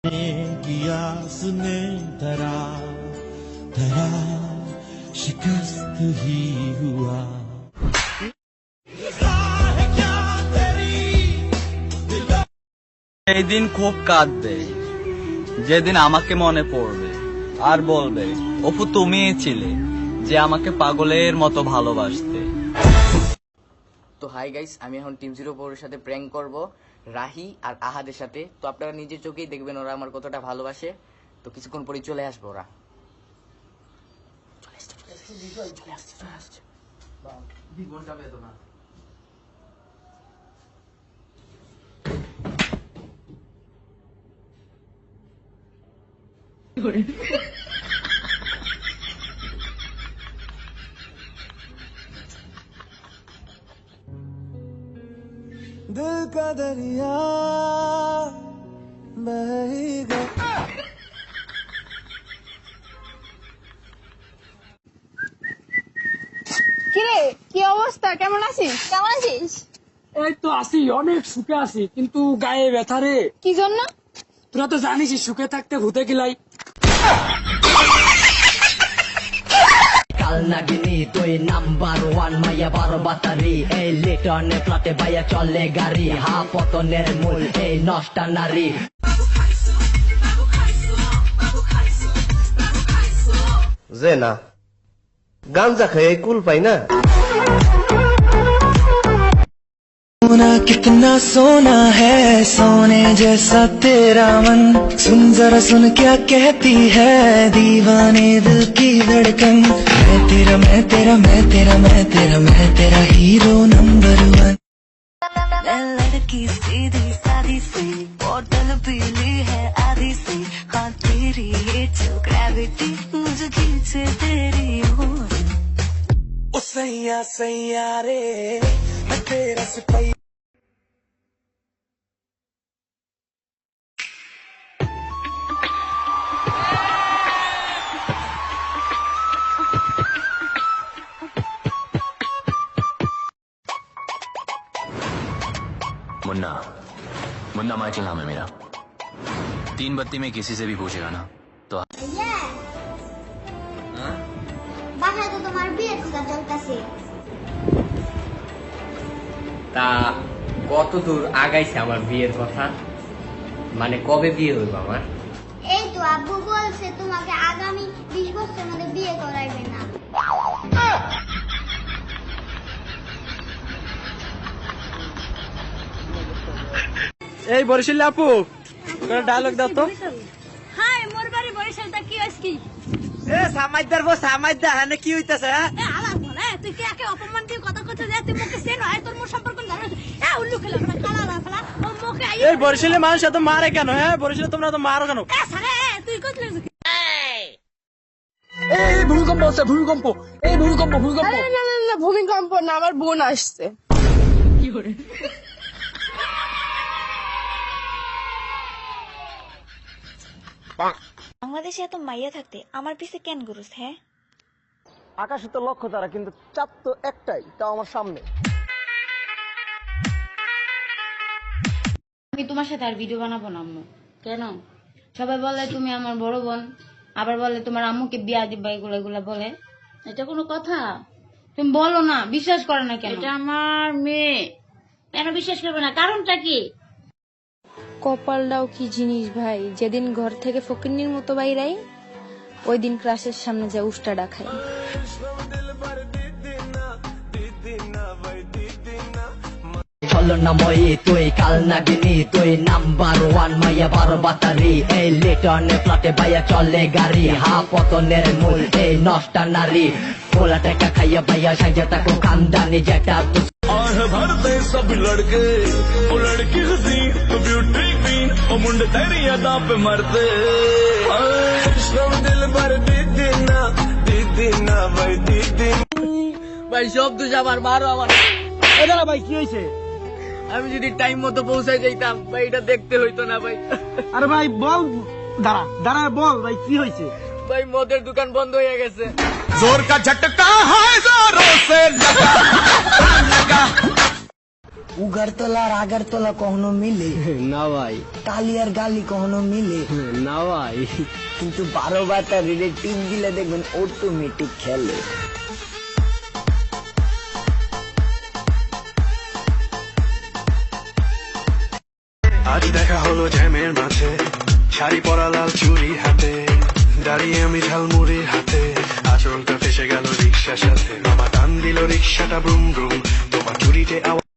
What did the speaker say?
Geass ने धरा धरा शिकस्त ही हुआ এই দিন খুব কাঁদবে যেদিন আমাকে মনে পড়বে আর বলবে অপু তুমিই ছিলে যে আমাকে পাগলের মতো ভালোবাসতে। তো হাই গাইস, আমি এখন টিম 04 এর সাথে প্র্যাঙ্ক করব রাহি আর আহাদের সাথে। তো আপনারা নিজের চোখেই দেখবেন ওরা আমার কতটা ভালোবাসে। তো কিছুক্ষণ পরে চলে আসবে ওরা। চলে আসছে। दिल का दरिया बहेगा। কিরে, কি অবস্থা? কেমন আছিস? এই তো আছি, অনেক সুখে আছি, কিন্তু গায়ে ব্যথা রে। কি জন্য? তোরা তো জানিস সুখে থাকতে ভূতে গিলাই। কাল নাগিনি তুই নাম্বার 1 মাইয়া 12 বাতারি, এই লিটনে প্লটে বাইয়া চলে গাড়ি, হা পতনের মূল এই নষ্টা নারী। যে না গাঞ্জা খেয়ে কুল পাই না। सोना कितना सोना है सोने जैसा तेरा मन सुन जरा सुन क्या कहती है दीवाने दिल की धड़कन मैं तेरा मैं तेरा मैं तेरा मैं तेरा मैं तेरा हीरो नंबर 1। लड़की सीधी सादी सी बोतल पीली है आधी सी, हाँ तेरी ये जो ग्रेविटी मुझे खींचे तेरी ओर। ओ सैया सैया रे मैं तेरा सिपाही। मुन्ना मुन्ना माइकल नाम है मेरा। 3 बत्ती में किसी से भी पूछेगा ना तो বাসায় তো তোমার বিয়ের কথা চলতেছে। তা কত দূর আগাইছে আমার বিয়ের কথা? মানে কবে বিয়ে হইব আমার? এই তো আব্বু বলছে তোমাকে আগামী 20 বছরের মধ্যে বিয়ে করাইবে না। এই বরিশাল আপু, ডায়লগ দাও তো। হাই, মোর বাড়ি বরিশালটা কি আজকে? এ সামাইদার বো সামাইদা হানে কি হইতাছে? হ্যাঁ এ আলাপ বলে তুই কি একে অপমান দিয়ে কথা কইতে যায়? তুই মুখে সেন হয় তোর মোর সম্পর্ক জানো? এ উল্লু খেলা না কালা লাফলা ও মুখে আই। এই বরিশালের মানুষ এত মারে কেন? হ্যাঁ বরিশালে তোমরা তো মারো কেন? এ সারে তুই কইছিস কি? এই ভূমিকম্প হচ্ছে, ভূমিকম্প, এই ভূমিকম্প, ভূমিকম্প। আরে না না না, ভূমিকম্প না, আমার বোন আসছে। কি করে? বাংলাদেশে এত মাইয়া থাকতে আমার পিছে কেন গুরুস? হ্যাঁ, আকাশে তো লক্ষ্য তারা, কিন্তু চাঁদ তো একটাই, তাও আমার সামনে। আমি তোমার সাথে আর ভিডিও বানাবো না আম্মু। কেন? সবাই বলে তুমি আমার বড় বোন, আবার বলে তোমার আম্মুকে বিয়া দিবা, এগুলা এগুলা বলে। এটা কোনো কথা? তুমি বলো না, বিশ্বাস করে না কেন? এটা আমার মেয়ে, কেন বিশ্বাস করবে না? কারণটা কি? কপালটাও কি জিনিস ভাই, যেদিন ঘর থেকে ফকিন্নির মতো বাইরাই ওই দিন ক্লাসের সামনে যা উষ্টাডা খাই। চলো না মই তুই কাল নাগিনি তুই নাম্বার 1 মাইয়া 12 বাতারি, এই লিটনে প্লটে বাইয়া চলে গাড়ি, হা পতনের মূল এই নষ্টা নারী। পোলা টাকা খাইয়া বাইয়া সাজা তাকো খানদানি যেটা और भरते सब लड़के वो लड़की हसीन वो ब्यूटी क्वीन वो मुंडे तेरी अदा पे मरते श्रम दिल भर दीदी ना भाई दीदी। ভাই সব দোষ আমার, মারো আমার। এ দাঁড়া ভাই, কি হয়েছে? আমি যদি টাইম মতো পৌঁছাই যাইতাম ভাই, এটা দেখতে হইতো না ভাই। আরে ভাই বল, দাঁড়া দাঁড়া বল ভাই কি হয়েছে? ভাই মদের দোকান বন্ধ হয়ে গেছে। जोर का झटका है जोरों से लगा উগারতলা আর আগারতলা কখনো মিলে না ভাই, তালি আর গালি কখনো মিলে না ভাই। কিন্তু 12 বাতারিরে টিপ দিলে দেখবেন অটোমেটিক খেলে। আজ দেখা হলো জ্যামের মাঝে, শাড়ি পরা লাল চুড়ি হাতে, দাঁড়িয়ে আমি ঝালমুড়ির হাতে, আচলটা ফেসে গেল রিক্সার সাথে, মামা টান দিল রিক্সাটা ব্রুম ব্রুম, তোমার চুরিতে